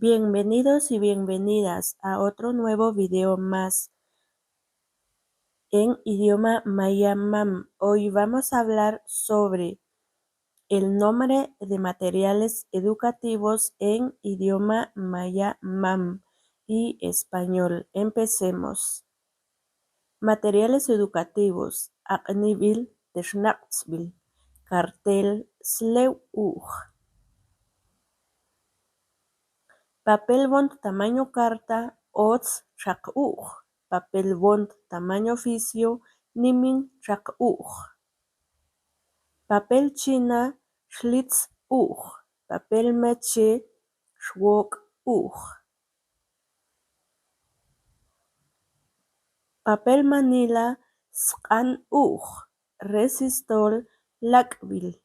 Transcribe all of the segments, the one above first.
Bienvenidos y bienvenidas a otro nuevo video más en idioma maya mam. Hoy vamos a hablar sobre el nombre de materiales educativos en idioma maya mam y español. Empecemos. Materiales educativos. Aqnibil, Teshnaqsbil, cartel, sleuj. Papel bond tamaño carta, ots chak'uj. Papel bond tamaño oficio, nimin chak'uj. Papel china, schlitz uj. Papel maché, shwok uj. Papel manila, sqan uj. Resistol, lakbil.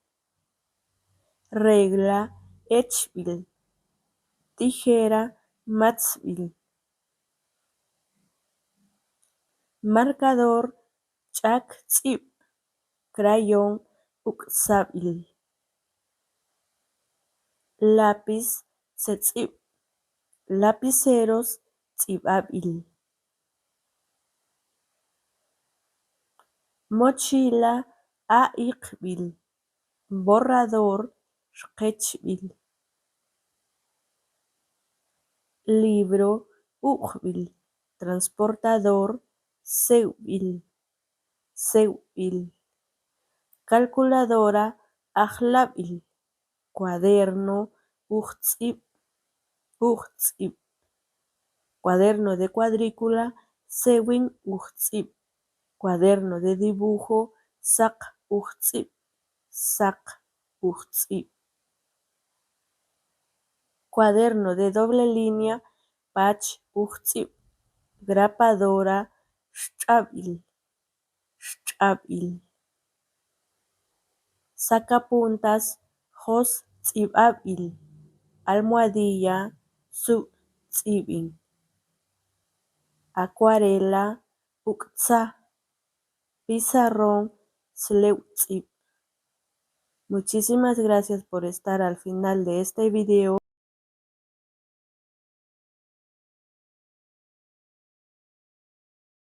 Regla, echbil. Tijera, matzbil. Marcador, chak tzip. Crayon, uksabil. Lápiz, setzip. Lapiceros, tzibabil. Mochila, aiqbil. Borrador, shqechbil. Libro, ujbil. Transportador, seubil. Calculadora, ajlabil. Cuaderno, ujtzip. Cuaderno de cuadrícula, sewin ujtzip. Cuaderno de dibujo, saq ujtzip. Cuaderno de doble línea, pach ujtzip. Grapadora, shchabil. Sacapuntas, jos tzibabil. Almohadilla, su tzibin. Acuarela, uktsa. Pizarrón, sleutzip. Muchísimas gracias por estar al final de este video.